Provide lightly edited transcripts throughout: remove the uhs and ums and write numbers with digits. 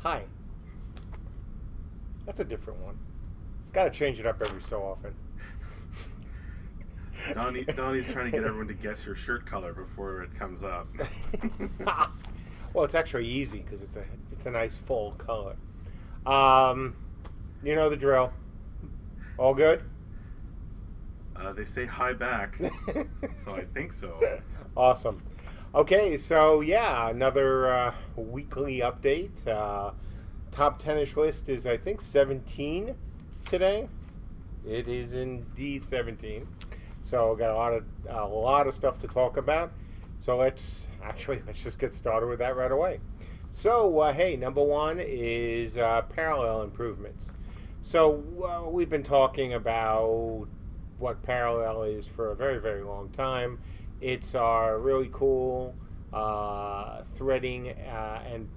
Hi. That's a different one. Got to change it up every so often. Donnie's trying to get everyone to guess her shirt color before it comes up. Well, it's actually easy because it's a nice full color. Um, you know the drill. All good? They say hi back, so I think so. Awesome. Okay, so yeah, another weekly update. Top 10ish list is, I think, 17 today. It is indeed 17. So we got a lot of stuff to talk about. So let's just get started with that right away. So hey, number one is parallel improvements. So we've been talking about what parallel is for a very, very long time. It's our really cool threading and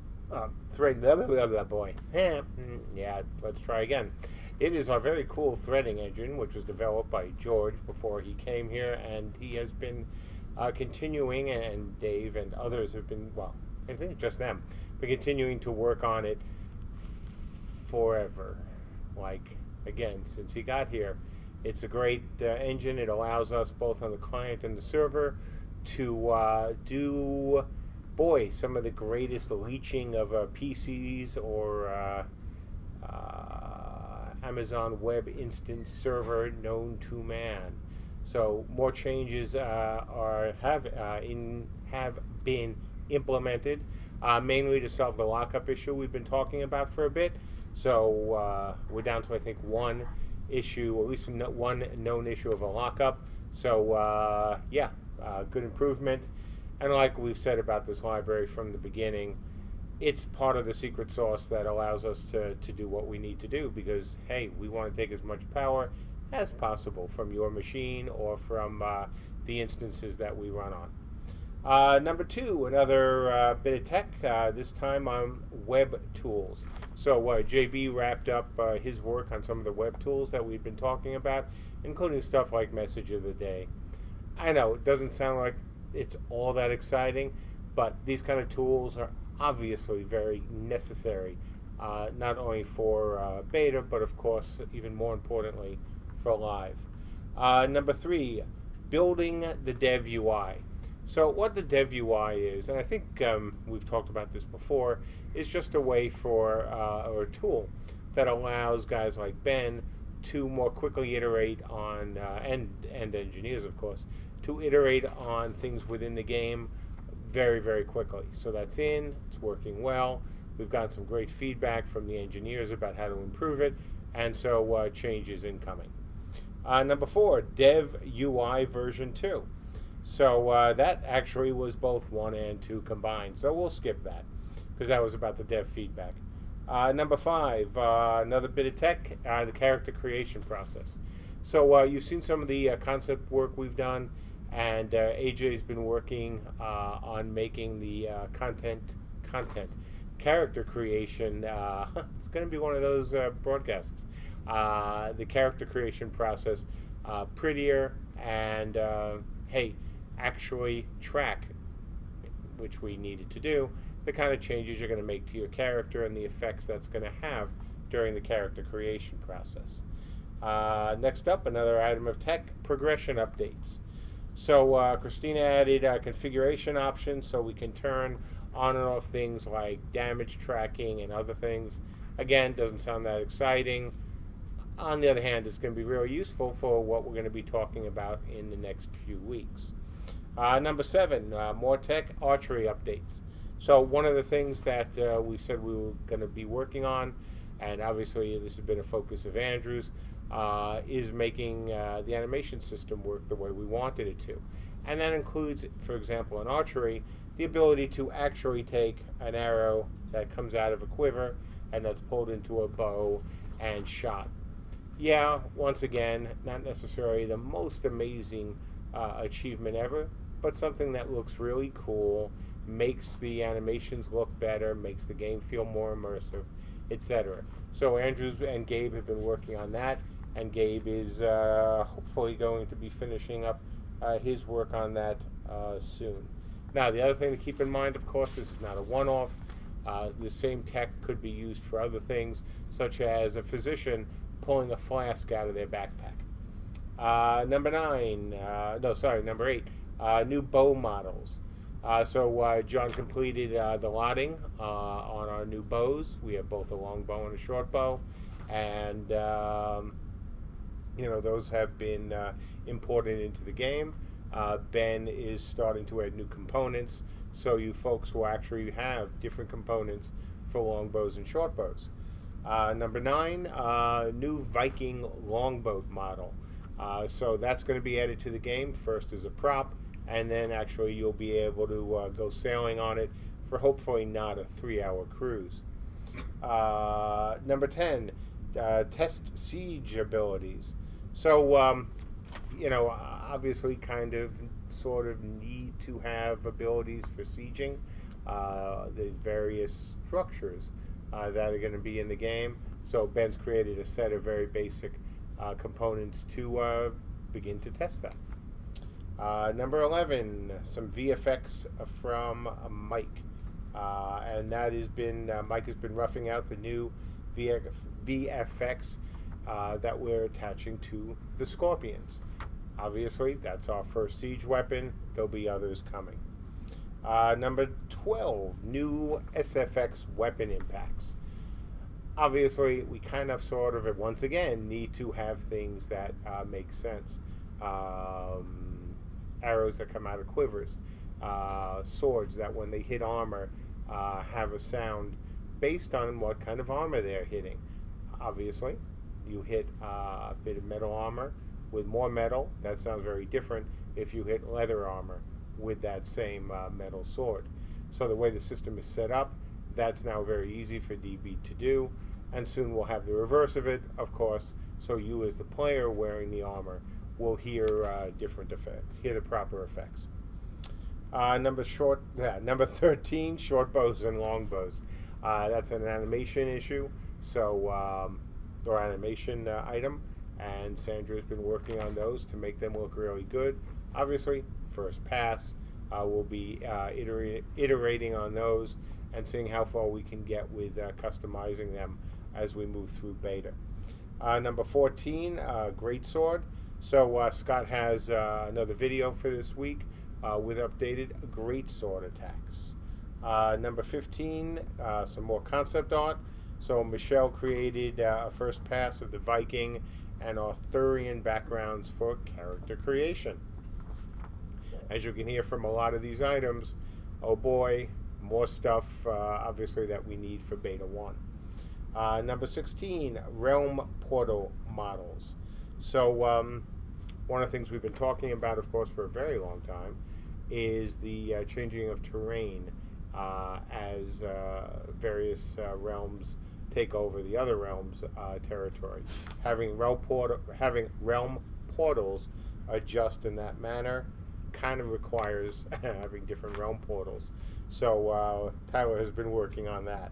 threading. Blah, blah, blah, blah, boy. Yeah, let's try again. It is our very cool threading engine, which was developed by George before he came here, and he has been continuing, and Dave and others have been, well, I think just them, but continuing to work on it forever. Like, again, since he got here. It's a great engine. It allows us both on the client and the server to do, boy, some of the greatest leeching of PCs or Amazon Web Instance Server known to man. So more changes have been implemented, mainly to solve the lockup issue we've been talking about for a bit. So we're down to, I think, one issue, or at least one known issue of a lockup. So yeah, good improvement. And like we've said about this library from the beginning, it's part of the secret sauce that allows us to do what we need to do, because hey, we want to take as much power as possible from your machine or from the instances that we run on. Number two, another bit of tech, this time on web tools. So JB wrapped up his work on some of the web tools that we've been talking about, including stuff like Message of the Day. I know it doesn't sound like it's all that exciting, but these kind of tools are obviously very necessary, not only for beta, but of course, even more importantly, for live. Number three, building the Dev UI. So what the Dev UI is, and I think we've talked about this before, is just a way for, or a tool that allows guys like Ben to more quickly iterate on, and engineers of course, to iterate on things within the game very, very quickly. So that's it's working well. We've gotten some great feedback from the engineers about how to improve it, and so change is incoming. Number four, Dev UI version 2. So that actually was both 1 and 2 combined. So we'll skip that, because that was about the dev feedback. Number five, another bit of tech, the character creation process. So you've seen some of the concept work we've done, and AJ's been working on making the character creation. It's going to be one of those broadcasts. The character creation process prettier and, hey, actually track, which we needed to do, the kind of changes you're going to make to your character and the effects that's going to have during the character creation process. Next up, another item of tech, progression updates. So Christina added configuration options so we can turn on and off things like damage tracking and other things. Again, doesn't sound that exciting. On the other hand, it's going to be really useful for what we're going to be talking about in the next few weeks. Number seven, more tech, archery updates. So one of the things that we said we were going to be working on, and obviously this has been a focus of Andrew's, is making the animation system work the way we wanted it to. And that includes, for example, in archery, the ability to actually take an arrow that comes out of a quiver and that's pulled into a bow and shot. Yeah, once again, not necessarily the most amazing achievement ever, but something that looks really cool, makes the animations look better, makes the game feel more immersive, etc. So Andrews and Gabe have been working on that, and Gabe is hopefully going to be finishing up his work on that soon. Now, the other thing to keep in mind, of course, this is not a one-off. The same tech could be used for other things, such as a physician pulling a flask out of their backpack. Number 8, new bow models. So John completed the lotting on our new bows. We have both a long bow and a short bow, and those have been imported into the game. Ben is starting to add new components, so you folks will actually have different components for long bows and short bows. Number 9, new Viking longboat model. So that's going to be added to the game, first as a prop, and then actually you'll be able to go sailing on it for hopefully not a 3-hour cruise. Number 10, test siege abilities. So, obviously sort of need to have abilities for sieging the various structures that are going to be in the game. So Ben's created a set of very basic components to begin to test that. Number 11, some VFX from Mike. And that has been, Mike has been roughing out the new VFX that we're attaching to the Scorpions. Obviously, that's our first siege weapon. There'll be others coming. Number 12, new SFX weapon impacts. Obviously, we once again, need to have things that make sense. Arrows that come out of quivers. Swords that when they hit armor have a sound based on what kind of armor they're hitting. Obviously, you hit a bit of metal armor with more metal, that sounds very different if you hit leather armor with that same metal sword. So the way the system is set up, that's now very easy for DB to do, and soon we'll have the reverse of it, of course, so you as the player wearing the armor will hear different effects, hear the proper effects. Number 13, short bows and long bows. That's an animation issue, so or animation item, and Sandra's been working on those to make them look really good. Obviously, first pass, we'll be iterating on those and seeing how far we can get with customizing them as we move through beta. Number 14, greatsword. So Scott has another video for this week with updated greatsword attacks. Number 15, some more concept art. So Michelle created a first pass of the Viking and Arthurian backgrounds for character creation. As you can hear from a lot of these items, oh boy, more stuff obviously that we need for Beta 1. Number 16, realm portal models. So one of the things we've been talking about, of course, for a very long time is the changing of terrain as various realms take over the other realms' territory. Having realm portals adjust in that manner kind of requires having different realm portals. So Tyler has been working on that.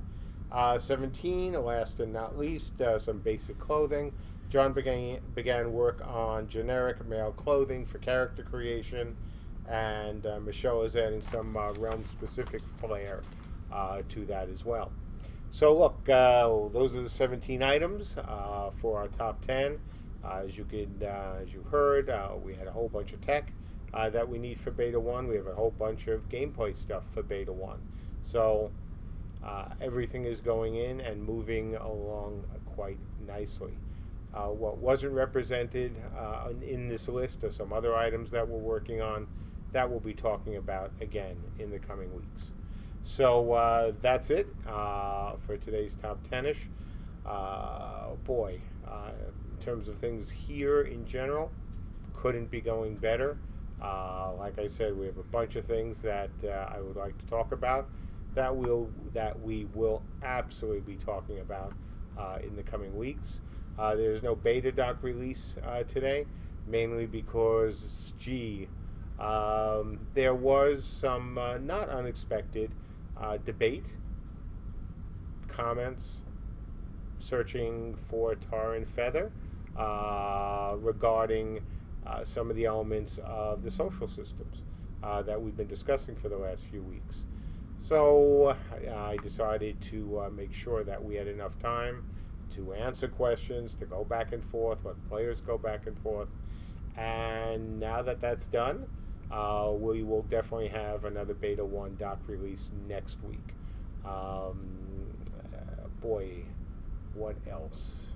17, last and not least, some basic clothing. John began work on generic male clothing for character creation, and Michelle is adding some realm-specific flair to that as well. So look, those are the 17 items for our top 10. As you heard, we had a whole bunch of tech that we need for Beta 1. We have a whole bunch of gameplay stuff for Beta 1. So everything is going in and moving along quite nicely. What wasn't represented in this list are some other items that we're working on that we'll be talking about again in the coming weeks. So that's it for today's top 10-ish. Boy, in terms of things here in general, couldn't be going better. Like I said, we have a bunch of things that I would like to talk about that we will absolutely be talking about in the coming weeks. There's no beta doc release today, mainly because, there was some not unexpected debate, comments, searching for tar and feather regarding some of the elements of the social systems that we've been discussing for the last few weeks. So I decided to make sure that we had enough time to answer questions, to go back and forth, let players go back and forth. And now that that's done, we will definitely have another Beta 1 doc release next week. Boy, what else?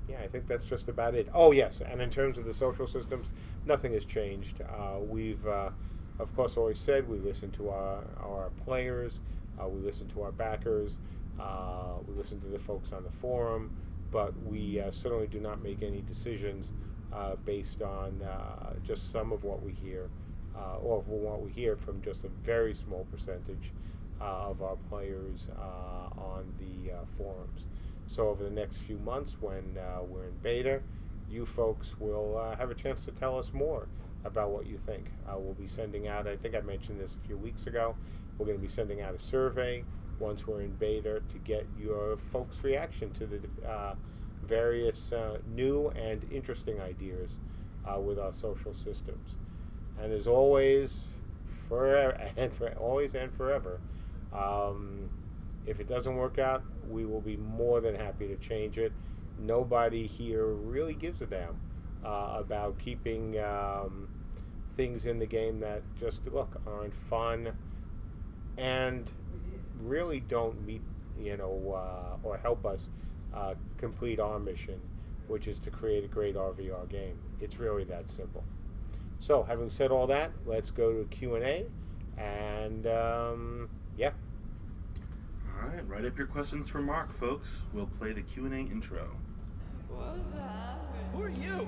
Yeah, I think that's just about it. Oh, yes, and in terms of the social systems, nothing has changed. We've, of course, always said we listen to our players, we listen to our backers, we listen to the folks on the forum, but we certainly do not make any decisions based on just some of what we hear, or from what we hear from just a very small percentage of our players on the forums. So over the next few months, when we're in beta, you folks will have a chance to tell us more about what you think. We'll be sending out, I think I mentioned this a few weeks ago, we're going to be sending out a survey once we're in beta to get your folks' reaction to the various new and interesting ideas with our social systems. And as always, forever and forever, if it doesn't work out, we will be more than happy to change it. Nobody here really gives a damn about keeping things in the game that just, look, aren't fun and really don't meet, or help us complete our mission, which is to create a great RVR game. It's really that simple. So, having said all that, let's go to Q&A, and yeah. All right, write up your questions for Mark, folks. We'll play the Q&A intro. What's up? Who are you?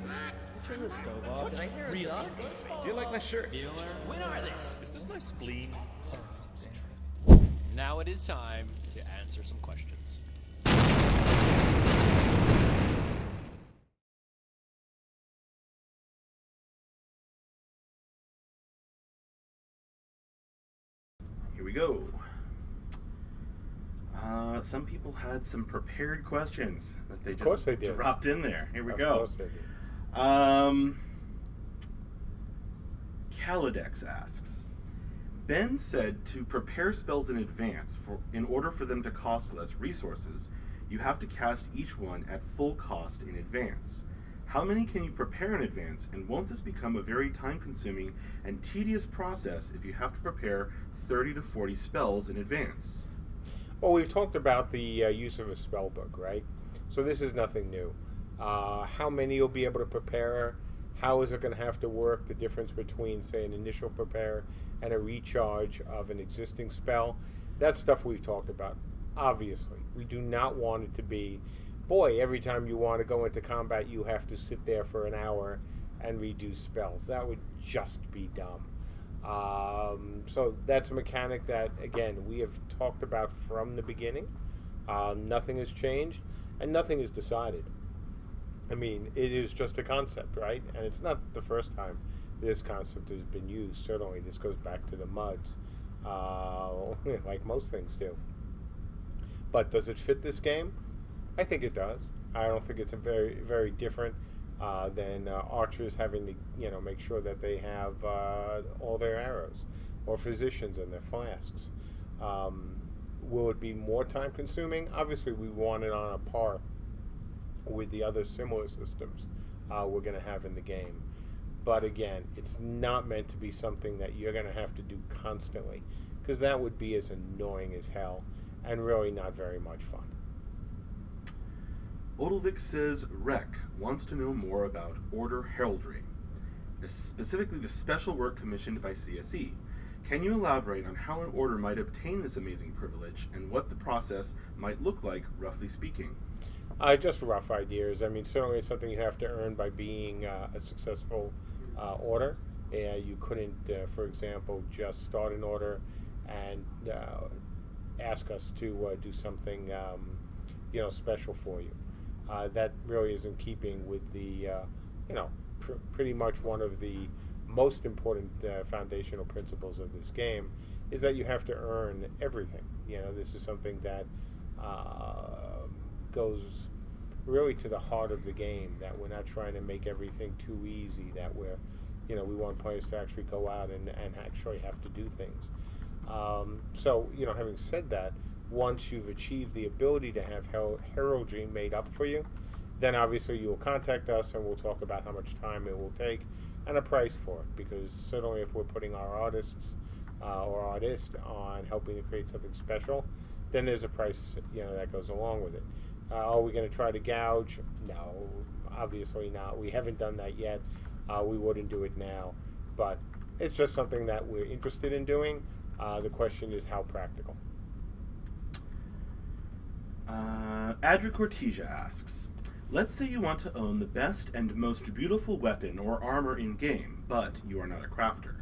Turn the stove off. Did I hear a duck? Do you like my shirt? When are this? Is this my spleen? Now it is time to answer some questions. Here we go. Some people had some prepared questions that they just dropped in there. Here we go. Of course they did. Kaladex asks, Ben said to prepare spells in advance in order for them to cost less resources, you have to cast each one at full cost in advance. How many can you prepare in advance, and won't this become a very time-consuming and tedious process if you have to prepare 30 to 40 spells in advance? Well, we've talked about the use of a spell book, right? So this is nothing new. How many you'll be able to prepare? How is it going to have to work? The difference between, say, an initial prepare and a recharge of an existing spell? That's stuff we've talked about. Obviously, we do not want it to be, boy, every time you want to go into combat, you have to sit there for an hour and redo spells. That would just be dumb. So that's a mechanic that, again, we have talked about from the beginning. Nothing has changed, and nothing is decided. I mean, it is just a concept, right? And it's not the first time this concept has been used. Certainly, this goes back to the MUDs, like most things do. But does it fit this game? I think it does. I don't think it's a very, very different than archers having to, make sure that they have all their arrows, or physicians and their flasks. Will it be more time-consuming? Obviously, we want it on a par with the other similar systems we're going to have in the game. But again, it's not meant to be something that you're going to have to do constantly, because that would be as annoying as hell and really not very much fun. Odilvik says Rek wants to know more about Order Heraldry, specifically the special work commissioned by CSE. Can you elaborate on how an order might obtain this amazing privilege and what the process might look like, roughly speaking? Just rough ideas. I mean, certainly it's something you have to earn by being a successful order. You couldn't, for example, just start an order and ask us to do something, special for you. That really is in keeping with the, pretty much one of the most important foundational principles of this game is that you have to earn everything. This is something that goes really to the heart of the game, that we're not trying to make everything too easy, that we're, we want players to actually go out and actually have to do things. So, having said that, once you've achieved the ability to have heraldry made up for you, then obviously you will contact us and we'll talk about how much time it will take and a price for it. Because certainly if we're putting our artists or artist on helping to create something special, then there's a price that goes along with it. Are we going to try to gouge? No, obviously not. We haven't done that yet. We wouldn't do it now, but it's just something that we're interested in doing. The question is how practical. Adric Ortesia asks, let's say you want to own the best and most beautiful weapon or armor in game, but you are not a crafter.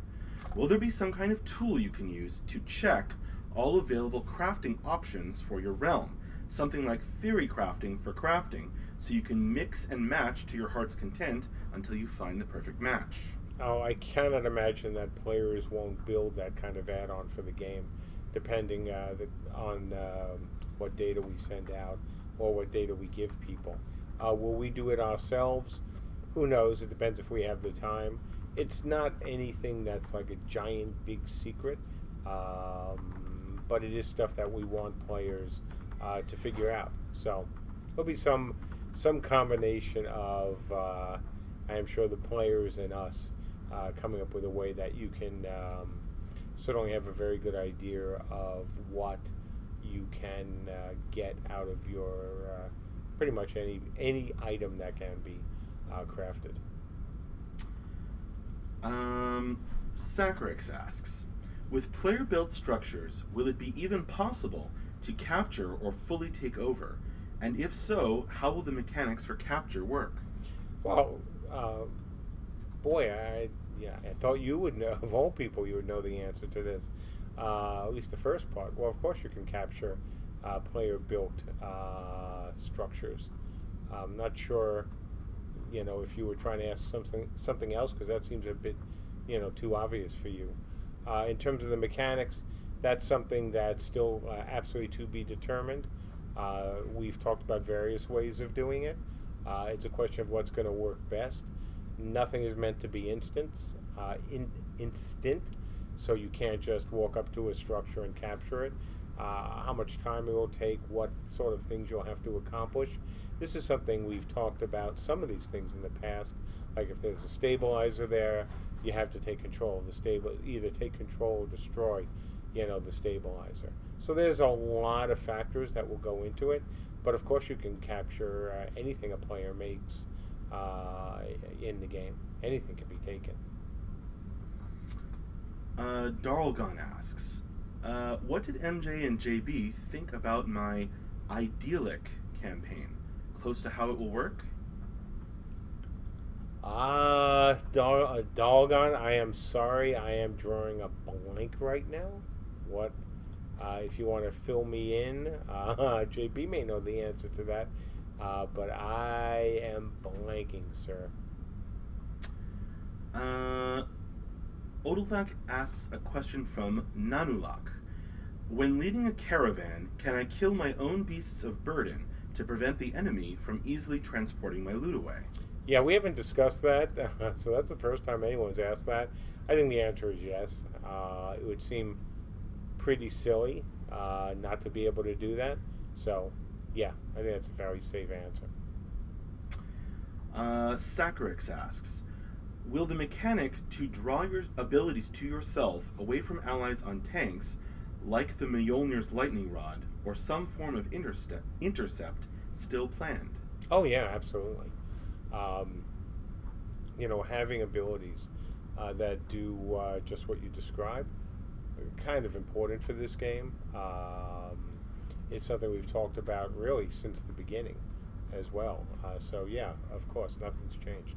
Will there be some kind of tool you can use to check all available crafting options for your realm? Something like theory crafting for crafting, so you can mix and match to your heart's content until you find the perfect match. Oh, I cannot imagine that players won't build that kind of add-on for the game, depending on what data we send out or what data we give people. Will we do it ourselves? Who knows? It depends if we have the time. It's not anything that's like a giant, big secret, but it is stuff that we want players to figure out. So there'll be some combination of, I'm sure, the players and us coming up with a way that you can certainly have a very good idea of what you can get out of your pretty much any item that can be crafted. Sacrix asks, with player-built structures, will it be even possible to capture or fully take over? And if so, how will the mechanics for capture work? Well, boy, I thought you would know, of all people, you would know the answer to this. At least the first part. Well, of course you can capture player-built structures. I'm not sure, if you were trying to ask something else, because that seems a bit, too obvious for you. In terms of the mechanics, that's something that's still absolutely to be determined. We've talked about various ways of doing it. It's a question of what's going to work best. Nothing is meant to be instant, so you can't just walk up to a structure and capture it. How much time it will take, what sort of things you'll have to accomplish. This is something we've talked about, some of these things in the past, like if there's a stabilizer there, you have to take control of the either take control or destroy, the stabilizer. So there's a lot of factors that will go into it, but of course you can capture anything a player makes in the game. Anything can be taken. Darlgon asks, what did MJ and JB think about my Idyllic campaign? Close to how it will work? Darlgon, I am sorry, I am drawing a blank right now. What? If you want to fill me in, JB may know the answer to that, but I am blanking, sir. Odilvac asks a question from Nanulak. When leading a caravan, can I kill my own beasts of burden to prevent the enemy from easily transporting my loot away? Yeah, we haven't discussed that, so that's the first time anyone's asked that. I think the answer is yes. It would seem pretty silly not to be able to do that. So, yeah, I think that's a very safe answer. Sacrix asks, will the mechanic to draw your abilities to yourself away from allies on tanks, like the Mjolnir's lightning rod, or some form of intercept, still planned? Oh, yeah, absolutely. Having abilities that do just what you described, kind of important for this game. It's something we've talked about really since the beginning as well. So yeah, of course, nothing's changed.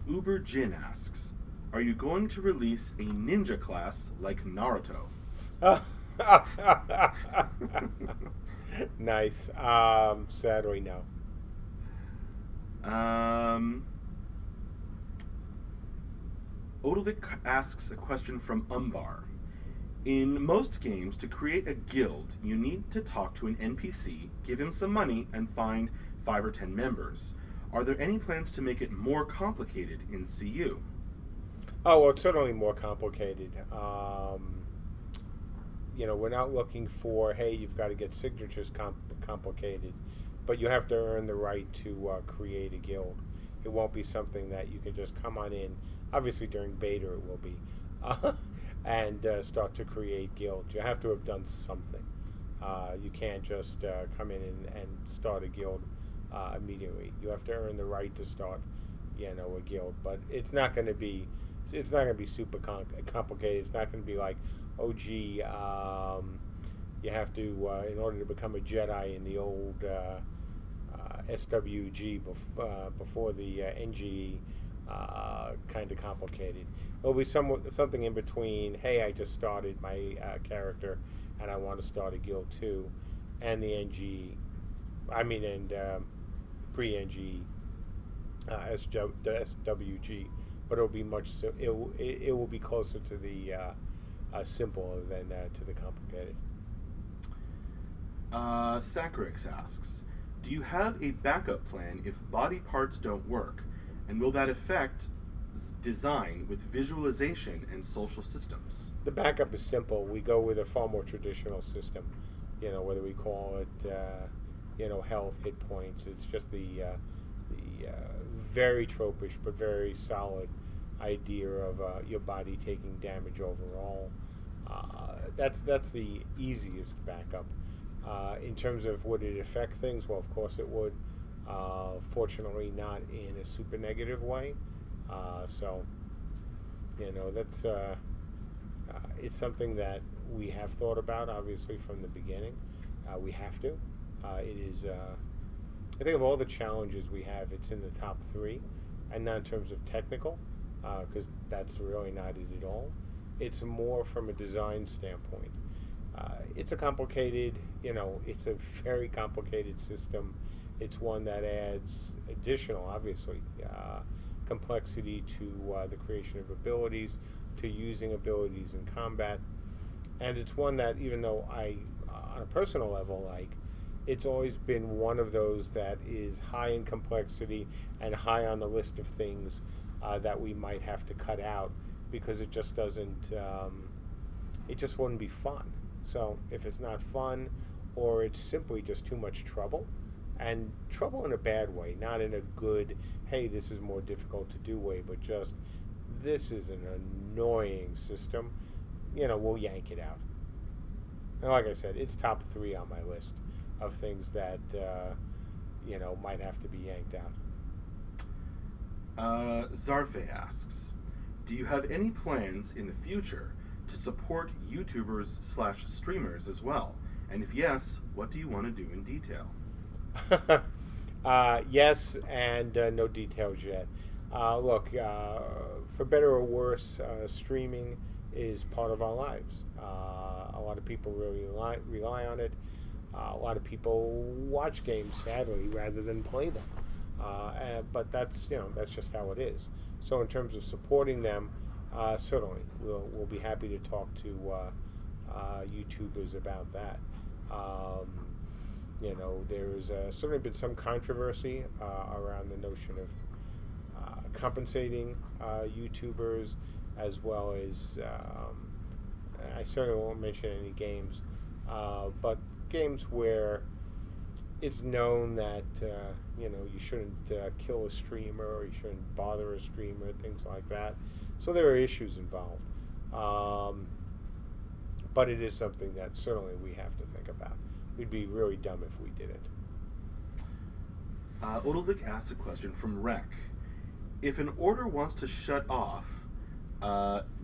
Uber Jin asks, are you going to release a ninja class like Naruto? Nice. Sadly, no. Odilvic asks a question from Umbar. In most games, to create a guild, you need to talk to an NPC, give him some money, and find 5 or 10 members. Are there any plans to make it more complicated in CU? Oh, well, it's certainly more complicated. We're not looking for, hey, you've got to get signatures complicated, but you have to earn the right to create a guild. It won't be something that you can just come on in. Obviously, during beta, it will be, and start to create guilds. You have to have done something. You can't just come in and start a guild immediately. You have to earn the right to start, a guild. But it's not going to be super complicated. It's not going to be like, oh gee, you have to in order to become a Jedi in the old SWG before the NGE, kind of complicated. It'll be something in between. Hey, I just started my character, and I want to start a guild too, and the NGE, and pre-NGE, the SWG. But it'll be it will be closer to the simple than to the complicated. Sacrix asks, do you have a backup plan if body parts don't work, and will that affect design with visualization and social systems? The backup is simple. We go with a far more traditional system. Whether we call it health, hit points. It's just the very tropish but very solid idea of your body taking damage overall. That's the easiest backup. In terms of would it affect things, well, of course it would. Fortunately, not in a super negative way. That's it's something that we have thought about, obviously, from the beginning. We have to. It is. I think of all the challenges we have, it's in the top 3, and not in terms of technical, because that's really not it at all. It's more from a design standpoint. It's a complicated, it's a very complicated system. It's one that adds additional, obviously, complexity to the creation of abilities, to using abilities in combat. And it's one that, even though on a personal level, it's always been one of those that is high in complexity and high on the list of things that we might have to cut out, because it just doesn't, it just wouldn't be fun. So if it's not fun, or it's simply just too much trouble, and trouble in a bad way, not in a good, hey, this is more difficult to do way, but just, this is an annoying system, we'll yank it out. And like I said, it's top 3 on my list of things that, might have to be yanked out. Zarfe asks, do you have any plans in the future to support YouTubers/streamers as well? And if yes, what do you want to do in detail? Yes, and no details yet. Look, for better or worse, streaming is part of our lives. A lot of people really rely on it. A lot of people watch games, sadly, rather than play them. But that's just how it is. So in terms of supporting them, certainly we'll be happy to talk to YouTubers about that. There's certainly been some controversy around the notion of compensating YouTubers, as well as I certainly won't mention any games, but games where it's known that you shouldn't kill a streamer, or you shouldn't bother a streamer, things like that. So there are issues involved, but it is something that certainly we have to think about. We'd be really dumb if we didn't. Odilvik asks a question from Rec. If an order wants to shut off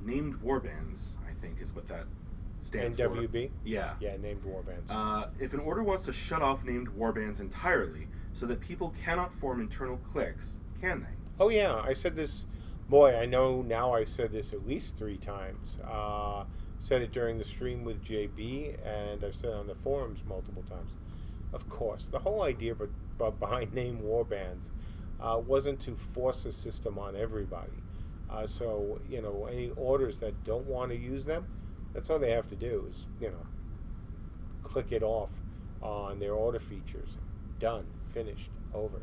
named warbands, I think is what that stands for. NWB? Yeah. Yeah, named warbands. If an order wants to shut off named warbands entirely so that people cannot form internal cliques, can they? Oh yeah, I said this, boy, I know now I've said this at least 3 times. Said it during the stream with JB, and I've said it on the forums multiple times. Of course, the whole idea behind named warbands wasn't to force a system on everybody. So, any orders that don't want to use them, that's all they have to do is, click it off on their order features. Done. Finished. Over.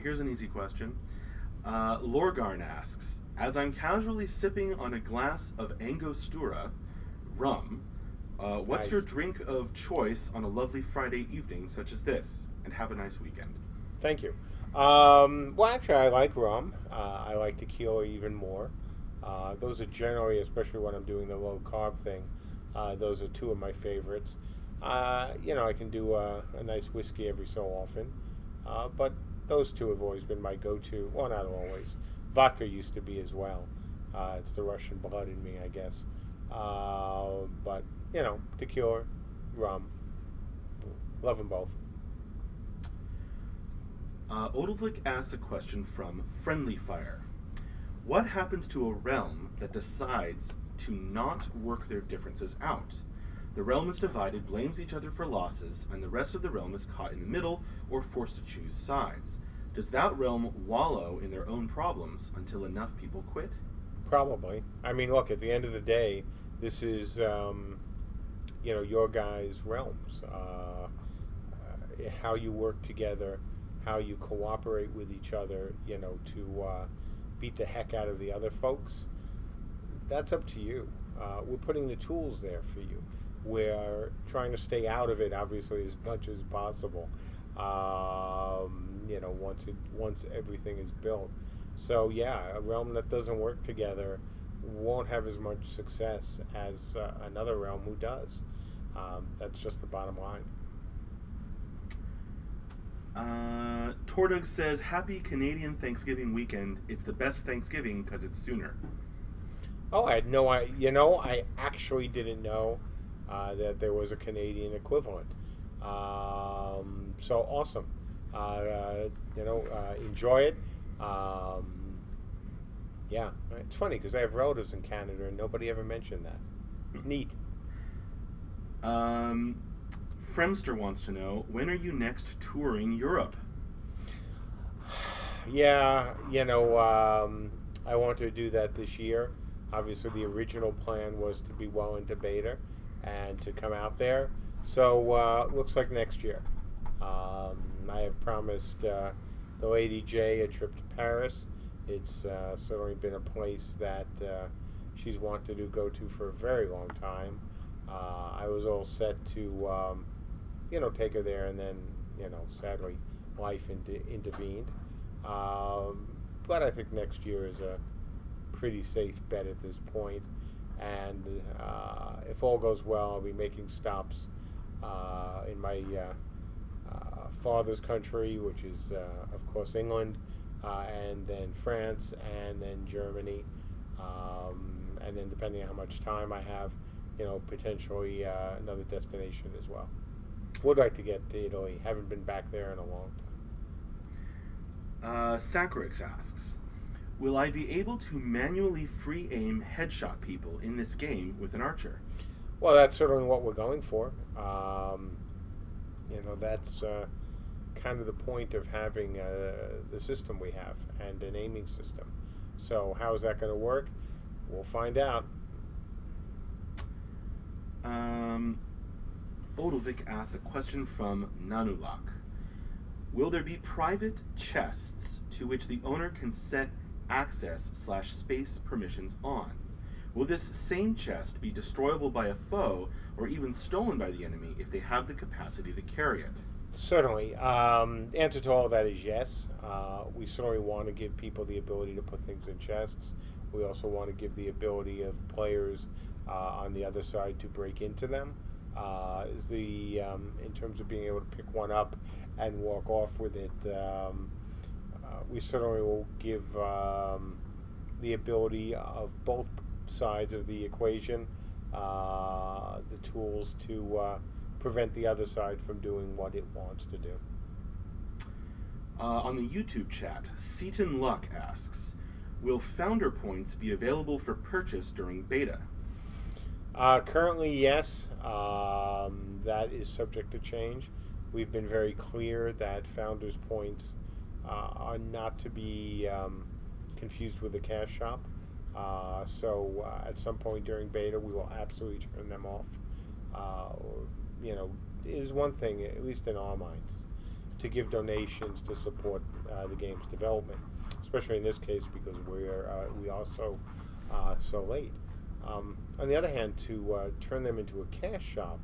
Here's an easy question. Lorgarn asks, as I'm casually sipping on a glass of Angostura rum, what's Nice. your drink of choice on a lovely Friday evening such as this? And have a nice weekend. Thank you. Well, actually, I like rum. I like tequila even more. Those are generally, especially when I'm doing the low carb thing, those are two of my favorites. I can do a nice whiskey every so often, but those two have always been my go-to. Well, not always. Vodka used to be as well. It's the Russian blood in me, I guess. But tequila, rum, love them both. Odilvik asks a question from Friendly Fire. What happens to a realm that decides to not work their differences out? The realm is divided, blames each other for losses, and the rest of the realm is caught in the middle or forced to choose sides. Does that realm wallow in their own problems until enough people quit? Probably. I mean, look, at the end of the day, this is, your guys' realms. How you work together, how you cooperate with each other, to beat the heck out of the other folks. That's up to you. We're putting the tools there for you. We're trying to stay out of it, obviously, as much as possible. Once everything is built. So yeah, a realm that doesn't work together won't have as much success as another realm who does. That's just the bottom line. Tordug says, happy Canadian Thanksgiving weekend. It's the best Thanksgiving because it's sooner. Oh, I had I actually didn't know that there was a Canadian equivalent. So awesome. Enjoy it. Yeah, it's funny because I have relatives in Canada and nobody ever mentioned that. Neat. Fremster wants to know, when are you next touring Europe? Yeah, I want to do that this year. Obviously, the original plan was to be well into beta and to come out there. So, looks like next year. I have promised the Lady J a trip to Paris. It's certainly been a place that she's wanted to go to for a very long time. I was all set to, take her there, and then, sadly, life intervened. But I think next year is a pretty safe bet at this point. And if all goes well, I'll be making stops in my father's country, which is, of course, England, and then France, and then Germany. And then depending on how much time I have, potentially another destination as well. Would like to get to Italy. Haven't been back there in a long time. Sacrix asks, will I be able to manually free aim headshot people in this game with an archer? Well, that's certainly what we're going for. That's kind of the point of having the system we have and an aiming system. So how is that going to work? We'll find out. Odilvik asks a question from Nanulak. Will there be private chests to which the owner can set access/space permissions on? Will this same chest be destroyable by a foe or even stolen by the enemy if they have the capacity to carry it? Certainly. The answer to all of that is yes. We certainly want to give people the ability to put things in chests. We also want to give the ability of players on the other side to break into them. In terms of being able to pick one up and walk off with it, we certainly will give the ability of both sides of the equation the tools to prevent the other side from doing what it wants to do. On the YouTube chat, Seaton Luck asks, will Founder Points be available for purchase during beta? Currently, yes. That is subject to change. We've been very clear that Founders Points are not to be confused with the cash shop. So at some point during beta, we will absolutely turn them off. It is one thing, at least in our minds, to give donations to support the game's development, especially in this case because we are so late. On the other hand, to turn them into a cash shop,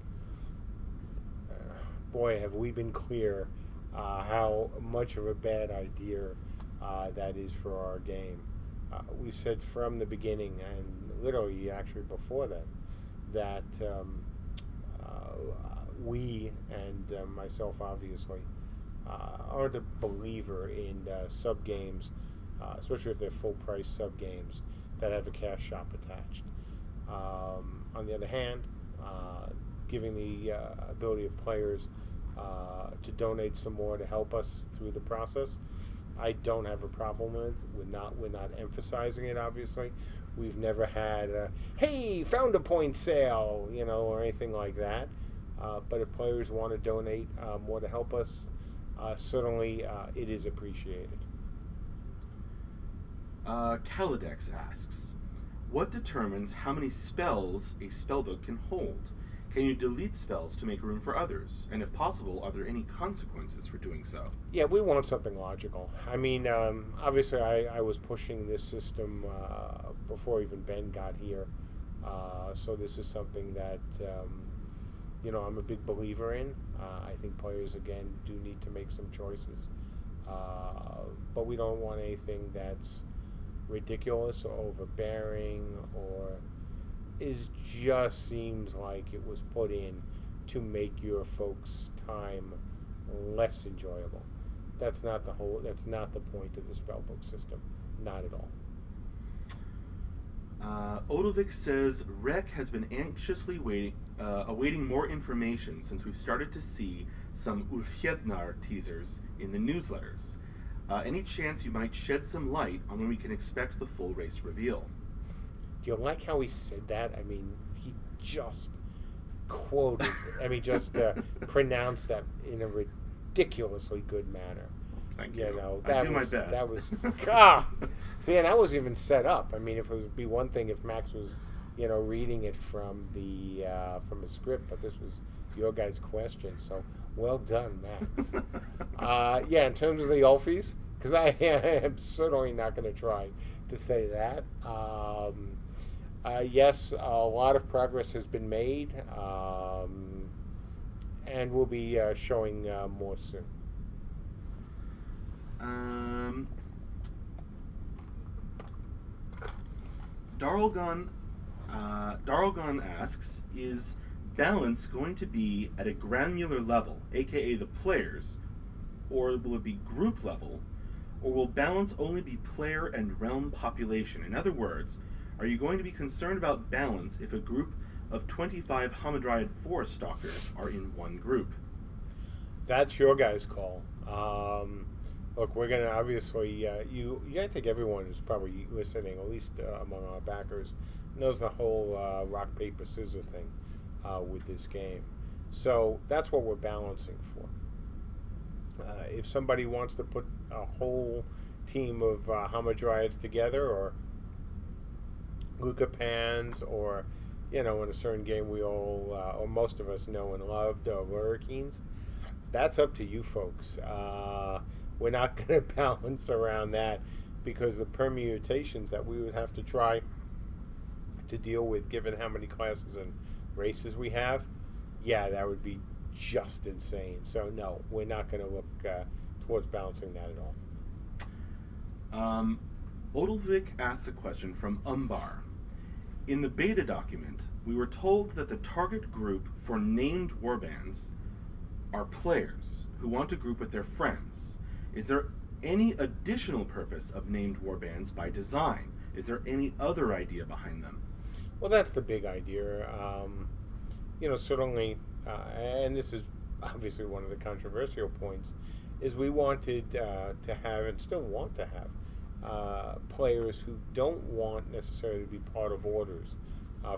boy, have we been clear how much of a bad idea that is for our game. We've said from the beginning, and literally actually before that we, and myself obviously, aren't a believer in sub-games, especially if they're full-price sub-games that have a cash shop attached. On the other hand, giving the ability of players to donate some more to help us through the process, I don't have a problem with. We're not emphasizing it. Obviously, we've never had a, hey, found a point sale, or anything like that. But if players want to donate more to help us, certainly it is appreciated. Kaladex asks, what determines how many spells a spellbook can hold? Can you delete spells to make room for others? And if possible, are there any consequences for doing so? Yeah, we want something logical. I mean, obviously I was pushing this system before even Ben got here. So this is something that, I'm a big believer in. I think players, again, do need to make some choices. But we don't want anything that's ridiculous or overbearing or just seems like it was put in to make your folks' time less enjoyable. That's not the point of the spellbook system. Not at all. Odovic says Rec has been anxiously awaiting more information since we've started to see some Ulfhednar teasers in the newsletters. Any chance you might shed some light on when we can expect the full race reveal? Do you like how he said that? I mean, he just quoted, pronounced that in a ridiculously good manner. Thank you. I do my best. That was, see, and that wasn't even set up. I mean, if it would be one thing if Max was, reading it from a script, but this was your guys' question, so well done, Max. In terms of the Ulfies, because I am certainly not going to try to say that. Yes, a lot of progress has been made, and we'll be showing more soon. Darlgon asks, is balance going to be at a granular level, aka the players, or will it be group level, or will balance only be player and realm population? In other words, are you going to be concerned about balance if a group of 25 Hamadryad Forest Stalkers are in one group? That's your guys' call. Look, we're going to obviously, I think everyone who's probably listening, at least among our backers, knows the whole rock, paper, scissors thing with this game. So that's what we're balancing for. If somebody wants to put a whole team of Hamadryads together, or Lukapans, or, in a certain game we all, or most of us know and loved, Lurrikeens, that's up to you folks. We're not going to balance around that because the permutations that we would have to try to deal with, given how many classes and races we have, that would be just insane. So no, we're not going to look towards balancing that at all. Odilvik asks a question from Umbar. In the beta document, we were told that the target group for named warbands are players who want to group with their friends. Is there any additional purpose of named warbands by design? Is there any other idea behind them? Well, that's the big idea. Certainly, and this is obviously one of the controversial points, is we wanted to have, and still want to have, players who don't want necessarily to be part of orders,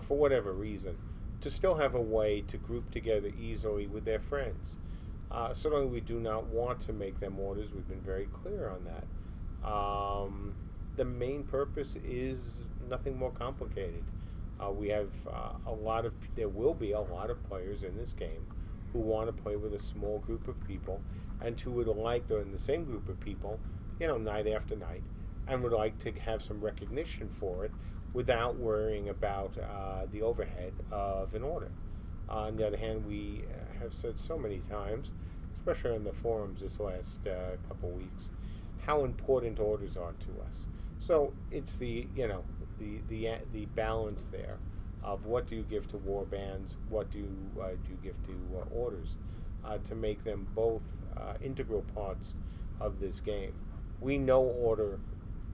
for whatever reason, to still have a way to group together easily with their friends. Certainly we do not want to make them orders. We've been very clear on that. The main purpose is nothing more complicated. We have there will be a lot of players in this game who want to play with a small group of people and who would like, in the same group of people, night after night, and would like to have some recognition for it without worrying about the overhead of an order. On the other hand, we have said so many times, especially on the forums this last couple weeks, how important orders are to us. So it's the balance there of what do you give to war bands, what do you give to orders, to make them both integral parts of this game. We know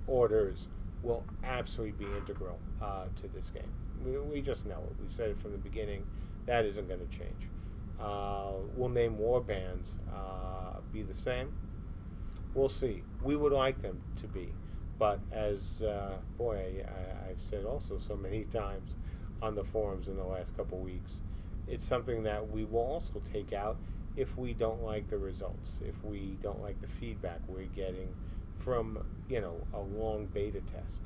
orders will absolutely be integral to this game. We just know it. We've said it from the beginning. That isn't going to change. Will name war bands be the same? We'll see. We would like them to be. But as, I've said also so many times on the forums in the last couple weeks, it's something that we will also take out if we don't like the results, if we don't like the feedback we're getting from, a long beta test.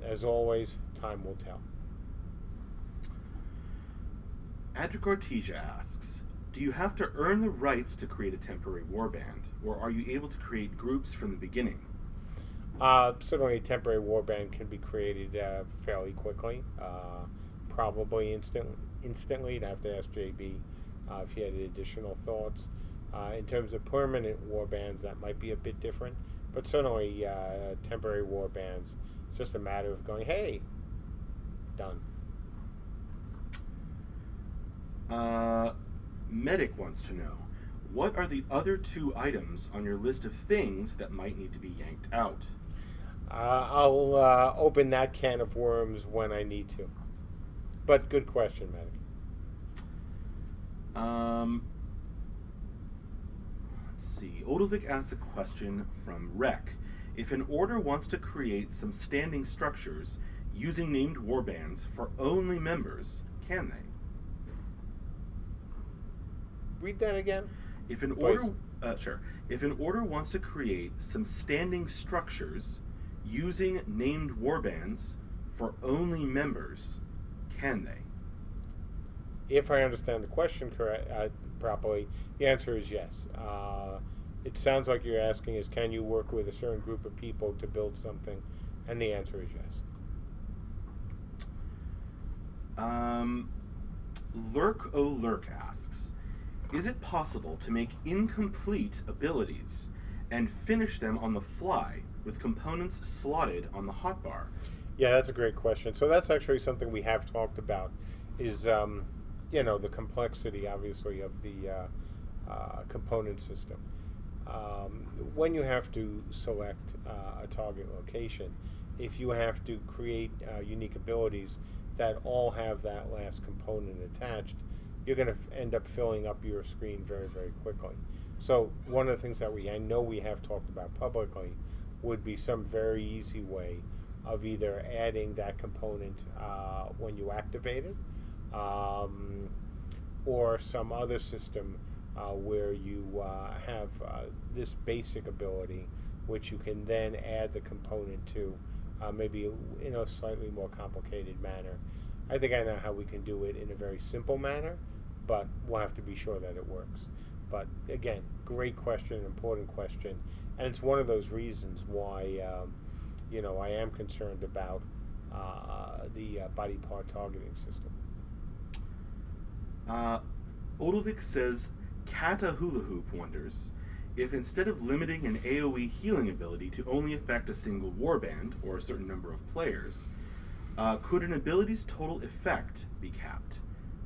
As always, time will tell. Adric Artesia asks, do you have to earn the rights to create a temporary warband, or are you able to create groups from the beginning? Certainly a temporary warband can be created fairly quickly, probably instantly. You'd have to ask JB if he had additional thoughts. In terms of permanent warbands, that might be a bit different, but certainly temporary warbands, it's just a matter of going, hey, done. Medic wants to know, what are the other 2 items on your list of things that might need to be yanked out? I'll open that can of worms when I need to. But good question, Medic. Let's see. Odovic asks a question from Rek. If an order wants to create some standing structures using named warbands for only members, can they? Read that again. If an order, sure. If an order wants to create some standing structures using named warbands for only members, can they? If I understand the question properly, the answer is yes. It sounds like you're asking is, can you work with a certain group of people to build something? And the answer is yes. Lurk O Lurk asks, is it possible to make incomplete abilities and finish them on the fly with components slotted on the hotbar? Yeah, that's a great question. So that's actually something we have talked about, is the complexity, obviously, of the component system. When you have to select a target location, if you have to create unique abilities that all have that last component attached, you're going to end up filling up your screen very, very quickly. So one of the things that I know we have talked about publicly would be some very easy way of either adding that component when you activate it, or some other system where you have this basic ability, which you can then add the component to, maybe in a slightly more complicated manner. I think I know how we can do it in a very simple manner, but we'll have to be sure that it works. But again, great question, important question, and it's one of those reasons why I am concerned about the body part targeting system. Odovic says, Kata Hula Hoop wonders if instead of limiting an AoE healing ability to only affect a single warband or a certain number of players, could an ability's total effect be capped?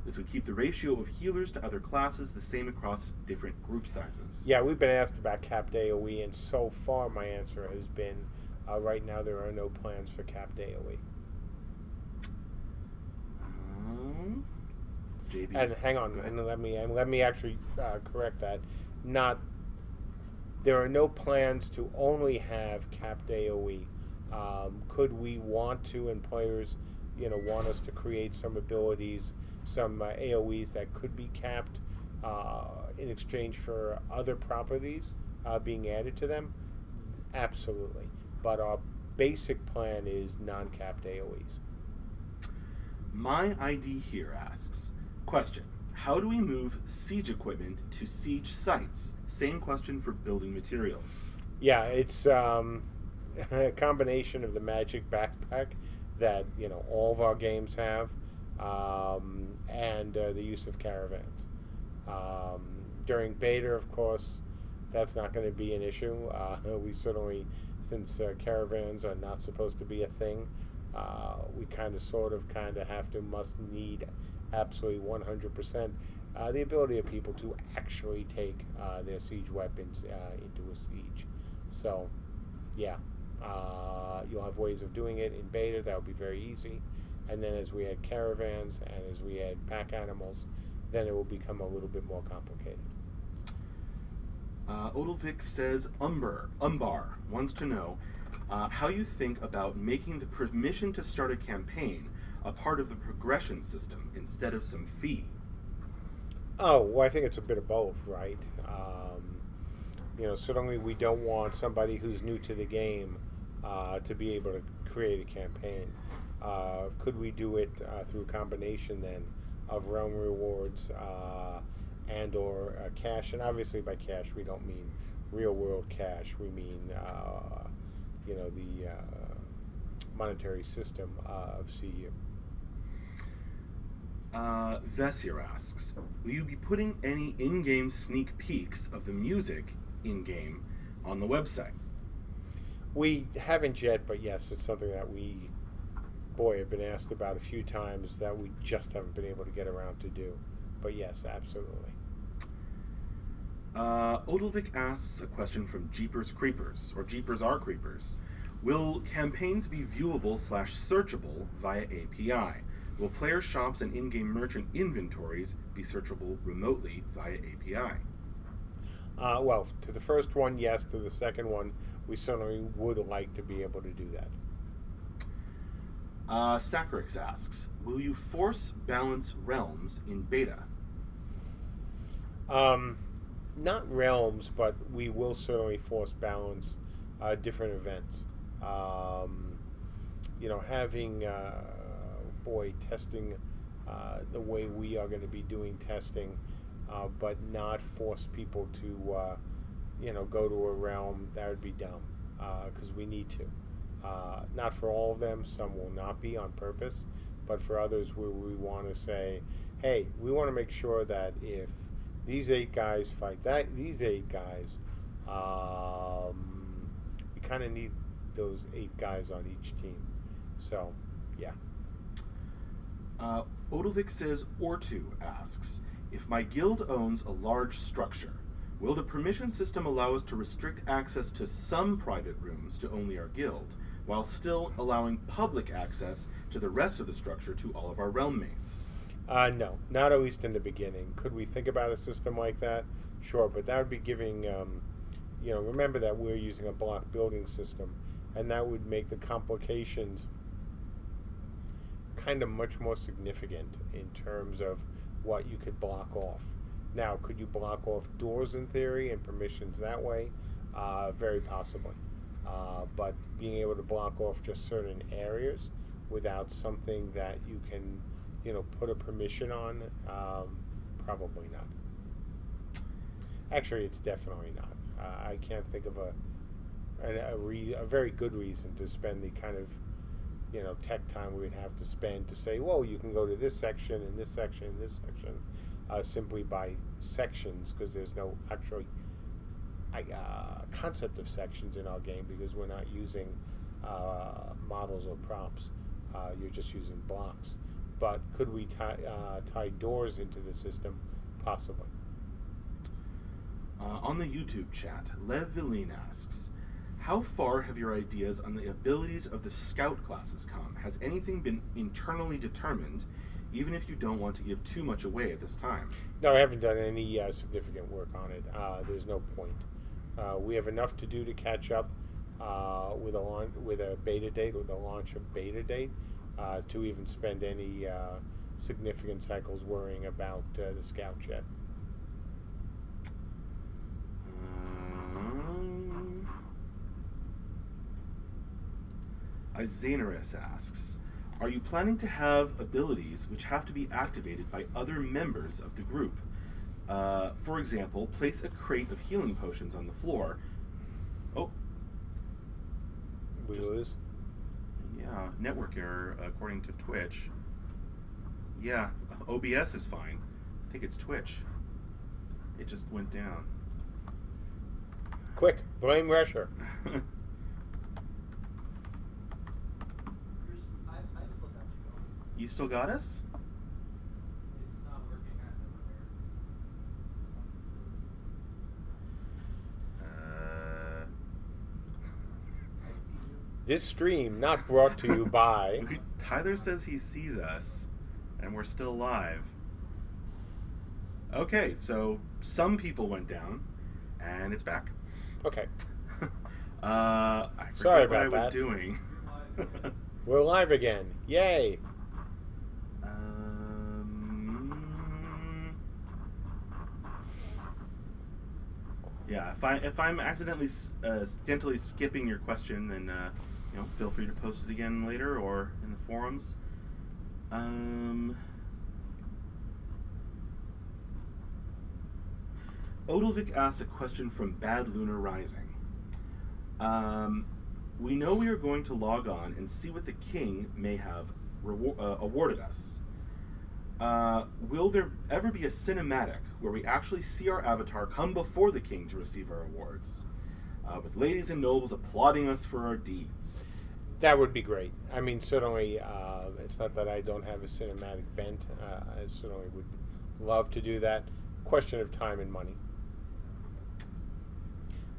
This would keep the ratio of healers to other classes the same across different group sizes. Yeah, we've been asked about capped AoE, and so far my answer has been, right now there are no plans for capped AoE. JB. And hang on, and let me actually correct that. There are no plans to only have capped AoE. Could we want to, and players, want us to create some abilities, some AoEs that could be capped in exchange for other properties being added to them? Absolutely. But our basic plan is non-capped AoEs. My ID here asks, question, how do we move siege equipment to siege sites? Same question for building materials. Yeah, it's a combination of the Magic Backpack that all of our games have, and the use of caravans. During beta, of course, that's not going to be an issue. We certainly, since caravans are not supposed to be a thing, we kind of have to must need absolutely 100% the ability of people to actually take their siege weapons into a siege. So, yeah, you'll have ways of doing it in beta. That would be very easy. And then as we add caravans and as we add pack animals, then it will become a little bit more complicated. Odilvik says Umbar wants to know how you think about making the permission to start a campaign a part of the progression system instead of some fee. Oh, well, I think it's a bit of both, right? Certainly we don't want somebody who's new to the game to be able to create a campaign. Could we do it through a combination then of realm rewards and or cash? And obviously by cash we don't mean real world cash. We mean the monetary system of CU. Vessier asks, will you be putting any in-game sneak peeks of the music in-game on the website? We haven't yet, but yes, it's something that we, have been asked about a few times that we just haven't been able to get around to do. But yes, absolutely. Odilvik asks a question from Jeepers Creepers, or Jeepers Are Creepers. Will campaigns be viewable/searchable via API? Will player shops and in-game merchant inventories be searchable remotely via API? Well, to the first one, yes. To the second one, we certainly would like to be able to do that. Sacrix asks, will you force balance realms in beta? Not realms, but we will certainly force balance different events. Having testing the way we are going to be doing testing, but not force people to go to a realm. That would be dumb, because we need to. Not for all of them. Some will not be on purpose, but for others where we want to say, hey, we want to make sure that if these 8 guys fight these 8 guys, we kind of need those 8 guys on each team. So, yeah. Odilvik says, Ortu asks, if my guild owns a large structure, will the permission system allow us to restrict access to some private rooms to only our guild, while still allowing public access to the rest of the structure to all of our realm mates? No, not at least in the beginning. Could we think about a system like that? Sure, but that would be giving, remember that we're using a block building system, and that would make the complications kind of much more significant in terms of what you could block off. Now, could you block off doors in theory and permissions that way? Very possibly. But being able to block off just certain areas without something that you can, put a permission on, probably not. Actually, it's definitely not. I can't think of a very good reason to spend the kind of tech time we would have to spend to say, well, you can go to this section and this section and this section, simply by sections, because there's no actually concept of sections in our game, because we're not using models or props. You're just using blocks. But could we tie doors into the system? Possibly. On the YouTube chat, Lev Villain asks, how far have your ideas on the abilities of the scout classes come? Has anything been internally determined, even if you don't want to give too much away at this time? No, I haven't done any significant work on it. There's no point. We have enough to do to catch up with a beta date, with the launch of beta date, to even spend any significant cycles worrying about the scout yet. Izanerus asks, are you planning to have abilities which have to be activated by other members of the group? For example, place a crate of healing potions on the floor. Oh. We Just- lose. Yeah, network error according to Twitch. Yeah, OBS is fine. I think it's Twitch. It just went down. Quick, blame Russia. You still got us? This stream not brought to you by. Tyler says he sees us, and we're still live. Okay, so some people went down, and it's back. Okay, I forget Sorry what I about was that. doing. we're live again. Yay! Yeah, if I'm accidentally skipping your question, then feel free to post it again later or in the forums. Odilvik asks a question from Bad Lunar Rising. We know we are going to log on and see what the king may have awarded us. Will there ever be a cinematic where we actually see our avatar come before the king to receive our awards, with ladies and nobles applauding us for our deeds? That would be great. I mean, certainly, it's not that I don't have a cinematic bent. I certainly would love to do that. Question of time and money.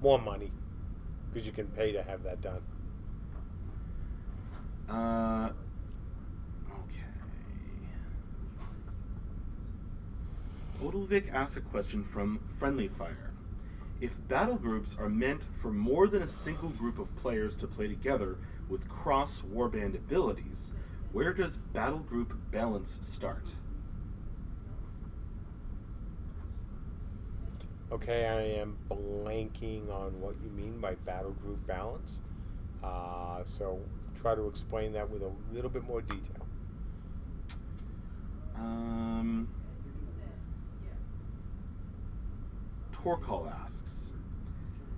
More money, because you can pay to have that done. Okay. Odilvik asks a question from Friendly Fire. If battle groups are meant for more than a single group of players to play together with cross warband abilities, where does battle group balance start? Okay, I am blanking on what you mean by battle group balance. So try to explain that with a little bit more detail. Torkal asks,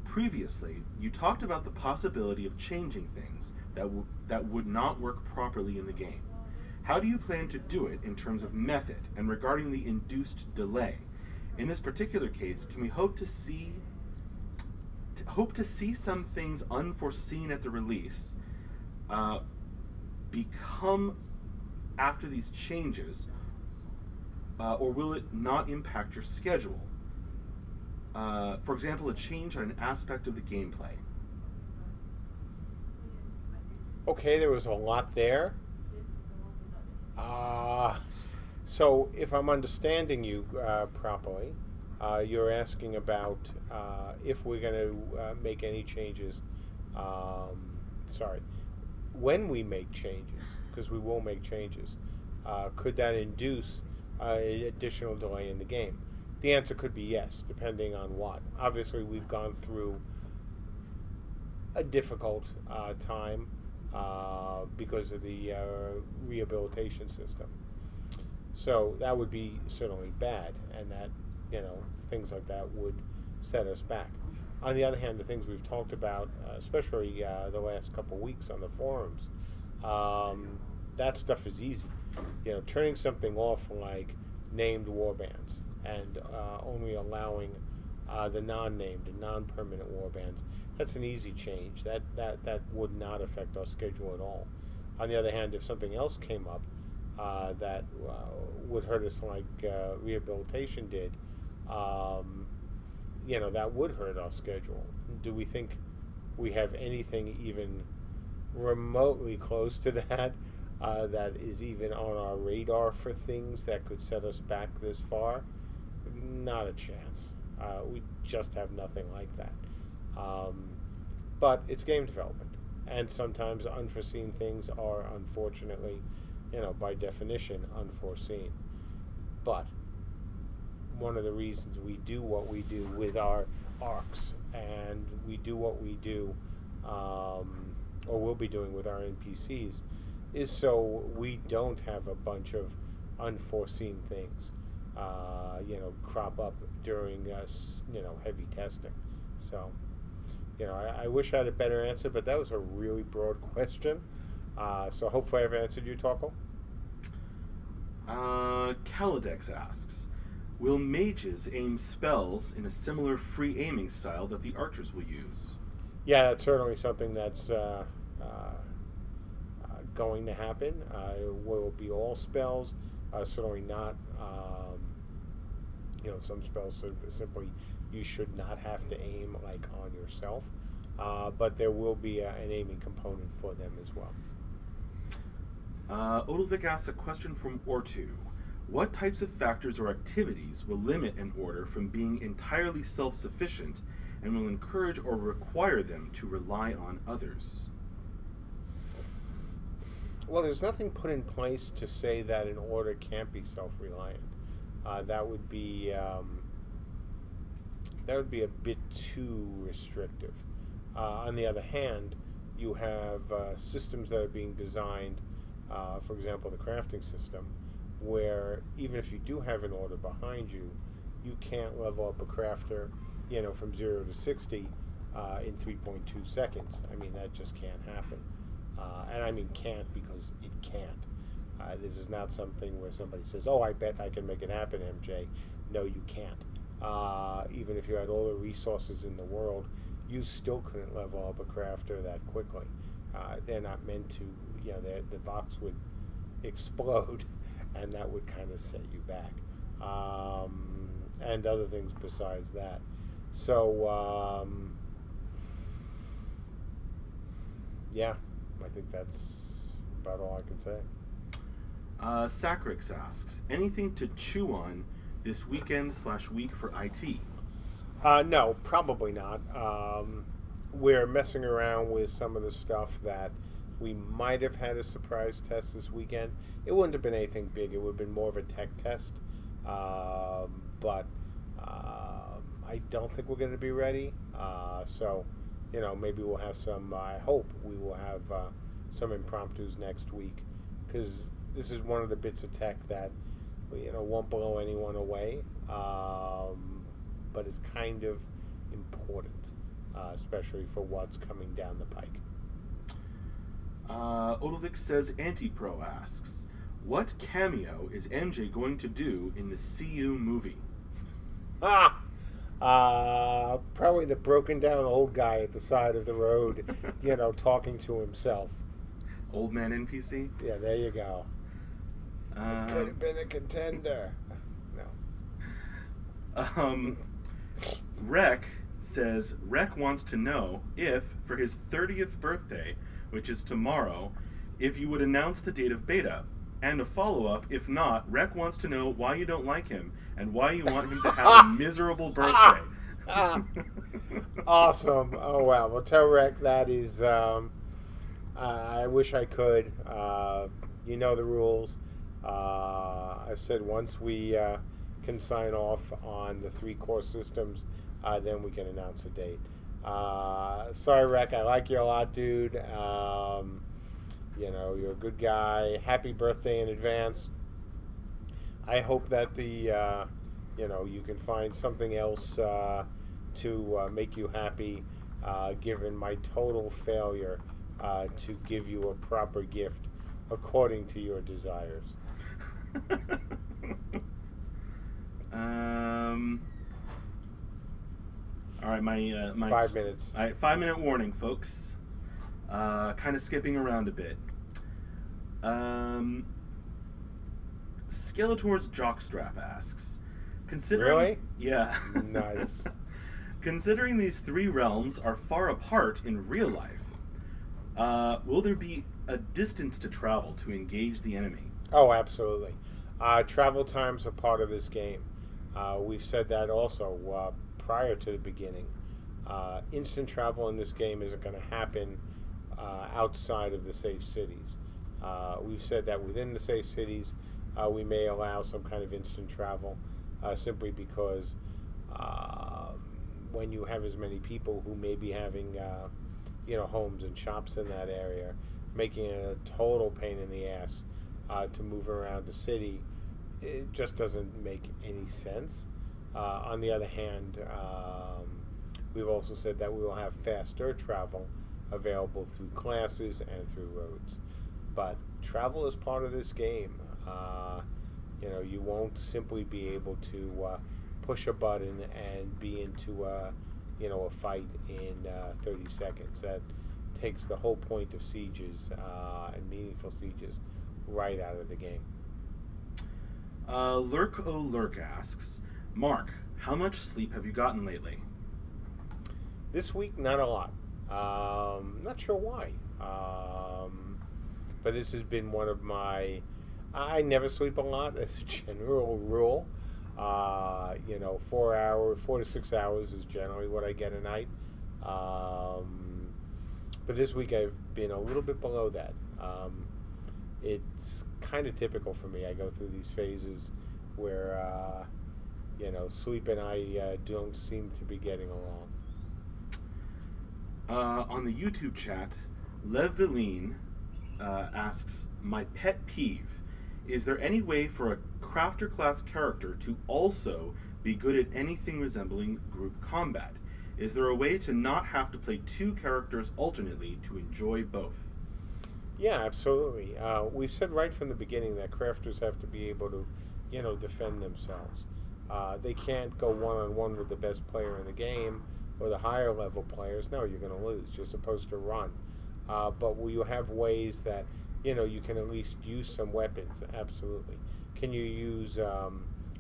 previously, you talked about the possibility of changing things that would not work properly in the game. How do you plan to do it in terms of method and regarding the induced delay? In this particular case, can we hope to see some things unforeseen at the release become after these changes, or will it not impact your schedule? For example, a change on an aspect of the gameplay. Okay, there was a lot there. So if I'm understanding you properly, you're asking about if we're going to make any changes. When we make changes, because we will make changes, could that induce additional delay in the game? The answer could be yes, depending on what. Obviously, we've gone through a difficult time because of the rehabilitation system. So that would be certainly bad, and that, things like that would set us back. On the other hand, the things we've talked about, especially the last couple of weeks on the forums, that stuff is easy. Turning something off like named warbands and only allowing the non-named and non-permanent warbands, that's an easy change. That would not affect our schedule at all. On the other hand, if something else came up that would hurt us like rehabilitation did, that would hurt our schedule. Do we think we have anything even remotely close to that that is even on our radar for things that could set us back this far? Not a chance. We just have nothing like that. But it's game development, and sometimes unforeseen things are unfortunately, by definition, unforeseen. But one of the reasons we do what we do with our arcs, and we do what we do, or will be doing with our NPCs, is so we don't have a bunch of unforeseen things, crop up during heavy testing. So, I wish I had a better answer, but that was a really broad question. So hopefully I've answered you, Torkel. Kaladex asks, will mages aim spells in a similar free aiming style that the archers will use? Yeah, that's certainly something that's going to happen. It will be all spells, certainly not, some spells simply you should not have to aim like on yourself, but there will be an aiming component for them as well. Odilvik asks a question from Ortu. What types of factors or activities will limit an order from being entirely self-sufficient and will encourage or require them to rely on others? Well, there's nothing put in place to say that an order can't be self-reliant. That would be a bit too restrictive. On the other hand, you have systems that are being designed, for example, the crafting system, where even if you do have an order behind you, you can't level up a crafter, from 0 to 60 in 3.2 seconds. I mean, that just can't happen. And I mean can't because it can't. This is not something where somebody says, oh, I bet I can make it happen, MJ. No, you can't. Even if you had all the resources in the world, you still couldn't level up a crafter that quickly. They're not meant to, the Vox would explode, and that would kind of set you back. And other things besides that. So, yeah, I think that's about all I can say. Sacrix asks, anything to chew on this weekend/week for IT? No, probably not. We're messing around with some of the stuff that we might have had a surprise test this weekend. It wouldn't have been anything big. It would have been more of a tech test. But I don't think we're going to be ready. So, maybe we'll have some, I hope we will have some impromptus next week, because this is one of the bits of tech that, won't blow anyone away, but it's kind of important, especially for what's coming down the pike. Odilvik says, Antipro asks, what cameo is MJ going to do in the CU movie? Probably the broken down old guy at the side of the road, talking to himself. Old man NPC? Yeah, there you go. Could have been a contender. No. Rek says, Rek wants to know if, for his 30th birthday, which is tomorrow, if you would announce the date of beta. And a follow-up, if not, Rek wants to know why you don't like him and why you want him to have a miserable birthday. Awesome. Oh, wow. Well, tell Rek that is, I wish I could. You know the rules. I've said once we can sign off on the 3 core systems, then we can announce a date. Sorry, Rek. I like you a lot, dude. You're a good guy. Happy birthday in advance. I hope that you can find something else to make you happy, given my total failure to give you a proper gift according to your desires. All right, my 5 minutes. All right, 5-minute warning, folks. Kind of skipping around a bit. Skeletor's Jockstrap asks, considering... Really? Yeah. Nice. Considering these 3 realms are far apart in real life, will there be a distance to travel to engage the enemy? Oh, absolutely. Travel times are part of this game. We've said that also prior to the beginning. Instant travel in this game isn't going to happen outside of the safe cities. We've said that within the safe cities, we may allow some kind of instant travel, simply because when you have as many people who may be having, homes and shops in that area, making it a total pain in the ass to move around the city, it just doesn't make any sense. On the other hand, We've also said that we will have faster travel available through classes and through roads. But travel is part of this game. You won't simply be able to push a button and be into a fight in 30 seconds. That takes the whole point of sieges and meaningful sieges right out of the game. Lurk O Lurk asks, Mark, how much sleep have you gotten lately? This week, not a lot. Not sure why. But this has been one of my... I never sleep a lot as a general rule. 4 to 6 hours is generally what I get a night. But this week I've been a little bit below that. It's kind of typical for me. I go through these phases where, sleep and I don't seem to be getting along. On the YouTube chat, Lev Viline asks, my pet peeve. Is there any way for a crafter class character to also be good at anything resembling group combat? Is there a way to not have to play two characters alternately to enjoy both? Yeah, absolutely. We've said right from the beginning that crafters have to be able to, defend themselves. They can't go one-on-one with the best player in the game or the higher level players. No, you're going to lose. You're supposed to run. But will you have ways that, you can at least use some weapons? Absolutely. Can you use,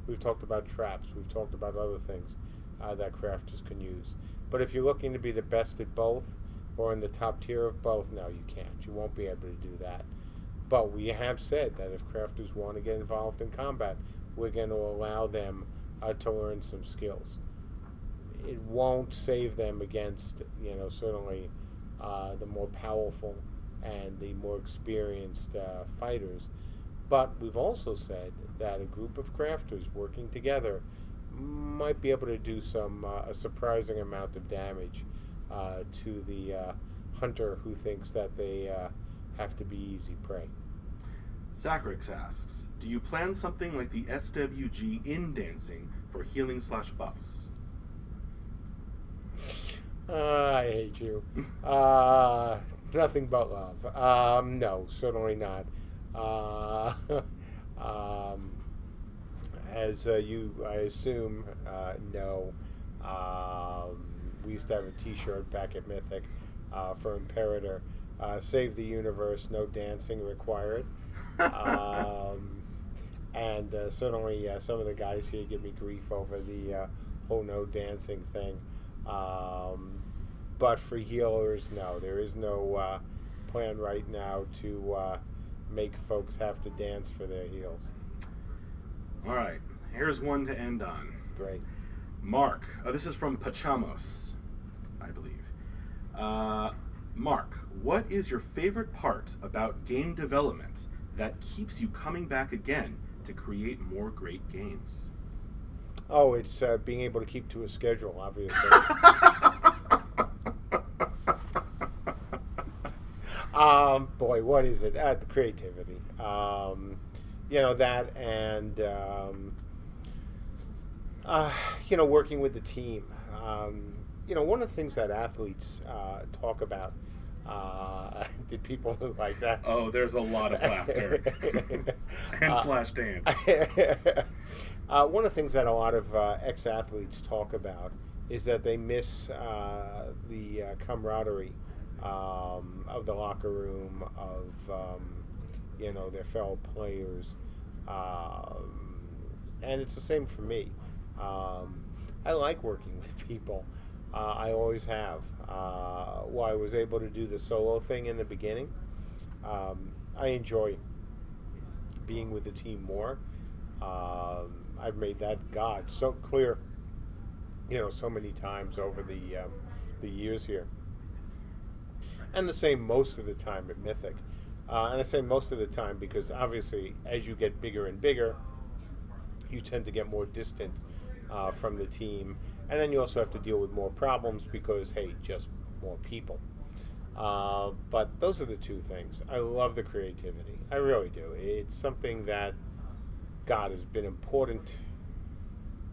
we've talked about traps. We've talked about other things that crafters can use. But if you're looking to be the best at both or in the top tier of both, no, you can't. You won't be able to do that. But we have said that if crafters want to get involved in combat, we're going to allow them to learn some skills. It won't save them against, certainly the more powerful and the more experienced fighters. But we've also said that a group of crafters working together might be able to do a surprising amount of damage to the hunter who thinks that they have to be easy prey. Zachrix asks, do you plan something like the SWG in dancing for healing/buffs? I hate you. Nothing but love. No, certainly not. As I assume, no. We used to have a T-shirt back at Mythic for Imperator. Save the universe, no dancing required. And certainly some of the guys here give me grief over the whole no dancing thing. But for healers, no. There is no plan right now to make folks have to dance for their heals. All right. Here's one to end on. Great. Mark. This is from Pachamos, I believe. Mark, what is your favorite part about game development that keeps you coming back again to create more great games? Oh, it's being able to keep to a schedule, obviously. Boy, what is it? The creativity. That and, working with the team. One of the things that athletes talk about, did people like that? Oh, there's a lot of laughter. And slash dance. One of the things that a lot of ex-athletes talk about is that they miss the camaraderie of the locker room, of their fellow players, and it's the same for me. I like working with people. I always have. While I was able to do the solo thing in the beginning, I enjoy being with the team more. I've made that so clear, so many times over the years here. And the same most of the time at Mythic. And I say most of the time because obviously as you get bigger and bigger, you tend to get more distant from the team. And then you also have to deal with more problems because, hey, just more people. But those are the two things. I love the creativity. I really do. It's something that, God, has been important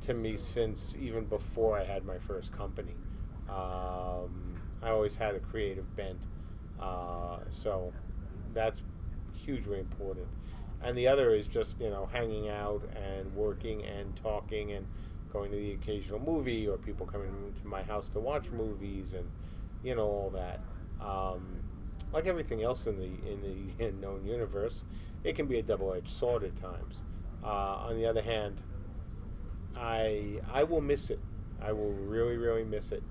to me since even before I had my first company. I always had a creative bent, so that's hugely important. And the other is just, hanging out and working and talking and going to the occasional movie, or people coming to my house to watch movies, and all that. Like everything else in the known universe, it can be a double-edged sword at times. On the other hand, I will miss it. I will really, really miss it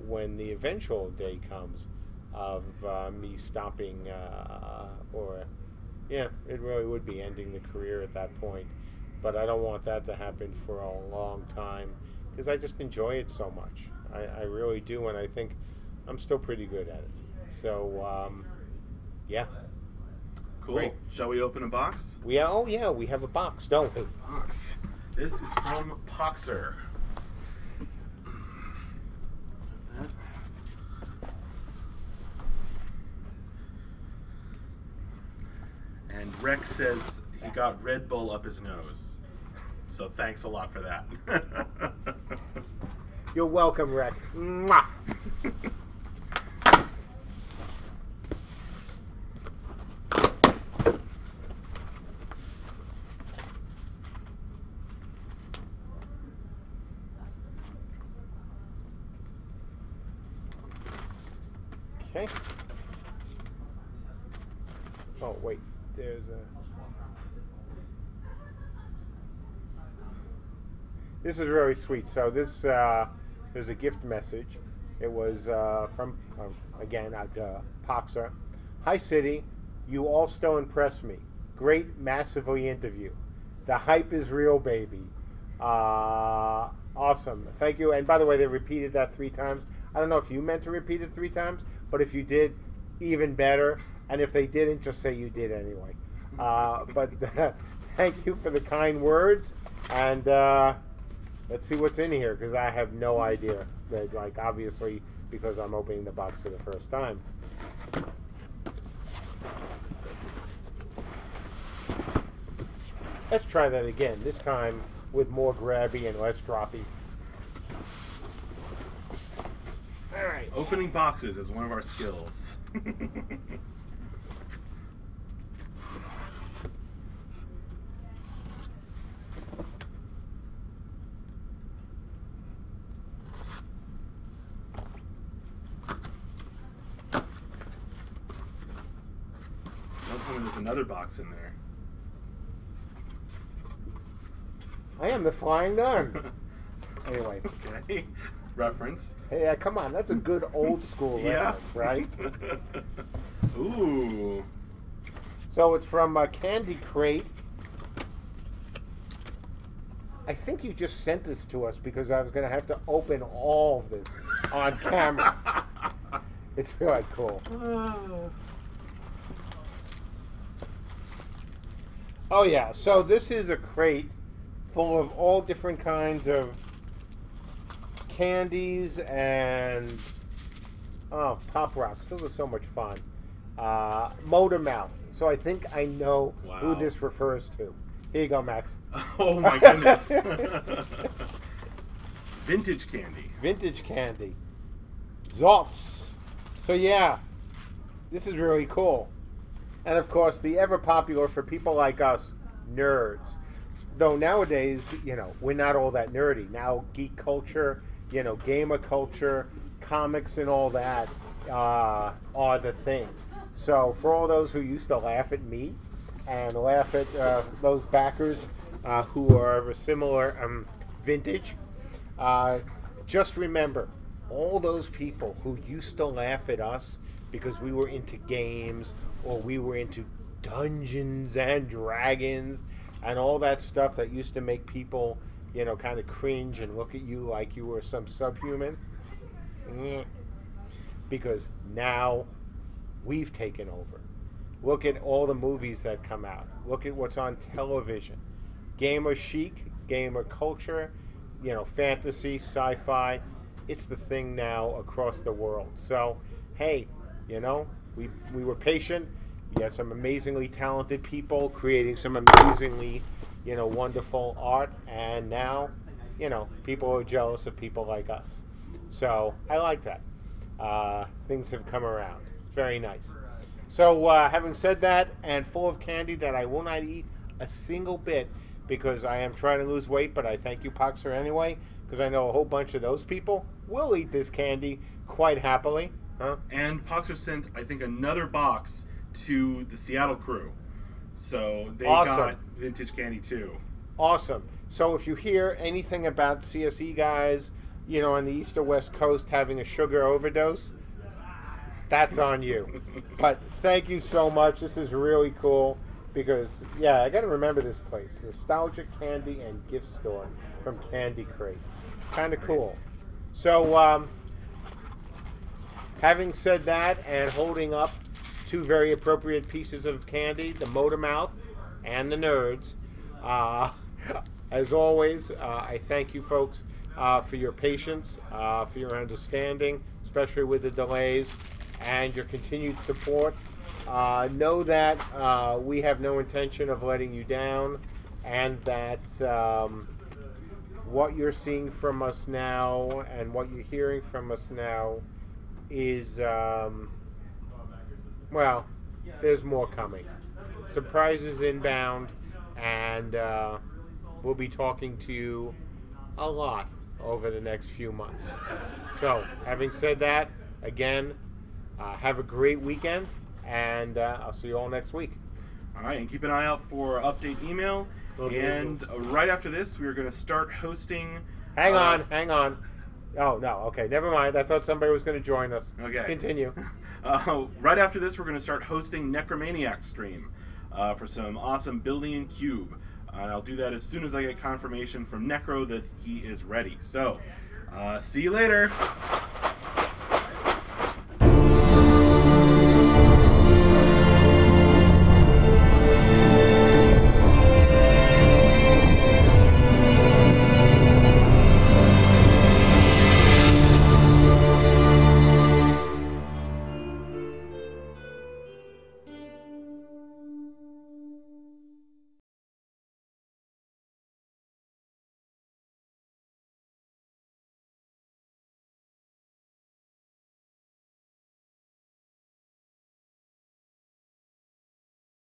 when the eventual day comes of me stopping, it really would be ending the career at that point. But I don't want that to happen for a long time, because I just enjoy it so much. I really do, and I think I'm still pretty good at it. So, yeah. Cool. Great. Shall we open a box? We have a box, don't we? Box. This is from Poxer. And Rex says he got Red Bull up his nose. So thanks a lot for that. You're welcome, Rex. Mwah! Okay. Oh, wait. There's a... This is really sweet. So this, there's a gift message. It was from, again, Poxer. Hi, City. You all still impress me. Great, massively interview. The hype is real, baby. Awesome. Thank you. And by the way, they repeated that 3 times. I don't know if you meant to repeat it 3 times, but if you did, even better. And if they didn't, just say you did anyway. But thank you for the kind words. And let's see what's in here, because I have no idea. Like, obviously, because I'm opening the box for the first time. Let's try that again, this time with more grabby and less droppy. All right. Opening boxes is one of our skills. Don't tell me there's another box in there. I am the Flying Nun. Anyway. Okay. Reference. Hey, come on. That's a good old school Yeah. reference, right? Ooh. So it's from Candy Crate. I think you just sent this to us because I was going to have to open all of this on camera. It's really cool. Oh, yeah. So this is a crate full of all different kinds of candies and Pop Rocks. Those are so much fun. Motor Mouth. So I think I know who Wow. this refers to. Here you go, Max. Oh my goodness. Vintage candy. Vintage candy. Zops. So yeah, this is really cool. And of course, the ever popular for people like us, nerds. Though nowadays, we're not all that nerdy. Now geek culture, gamer culture, comics and all that are the thing. So for all those who used to laugh at me and laugh at those backers who are of a similar vintage, just remember, all those people who used to laugh at us because we were into games or we were into Dungeons and Dragons and all that stuff that used to make people, kind of cringe and look at you like you were some subhuman. Because now we've taken over. Look at all the movies that come out. Look at what's on television. Gamer chic, gamer culture, fantasy, sci-fi. It's the thing now across the world. So, hey, we were patient. We had some amazingly talented people creating some amazingly, wonderful art. And now, people are jealous of people like us. So I like that. Things have come around. It's very nice. So having said that, and full of candy that I will not eat a single bit because I am trying to lose weight, but I thank you, Poxer, anyway, because I know a whole bunch of those people will eat this candy quite happily. Huh? And Poxer sent, I think, another box to the Seattle crew. So they Awesome. got vintage candy too. Awesome. So if you hear anything about CSE guys, on the East or West Coast having a sugar overdose, that's on you. But thank you so much. This is really cool because, I got to remember this place. Nostalgia Candy and Gift Store from Candy Crate. Kind of cool. Nice. So, having said that and holding up two very appropriate pieces of candy, the Motor Mouth and the Nerds, as always, I thank you folks for your patience, for your understanding, especially with the delays, and your continued support. Know that we have no intention of letting you down, and that what you're seeing from us now and what you're hearing from us now is, there's more coming. Surprises inbound, and we'll be talking to you a lot over the next few months. So, having said that, again, have a great weekend, and I'll see you all next week. All right, and keep an eye out for update email. And right after this, we're going to start hosting... Hang on. Oh, no, okay, never mind. I thought somebody was going to join us. Okay. Continue. Right after this, we're going to start hosting Necromaniac stream for some awesome building in Cube. I'll do that as soon as I get confirmation from Necro that he is ready. So, see you later.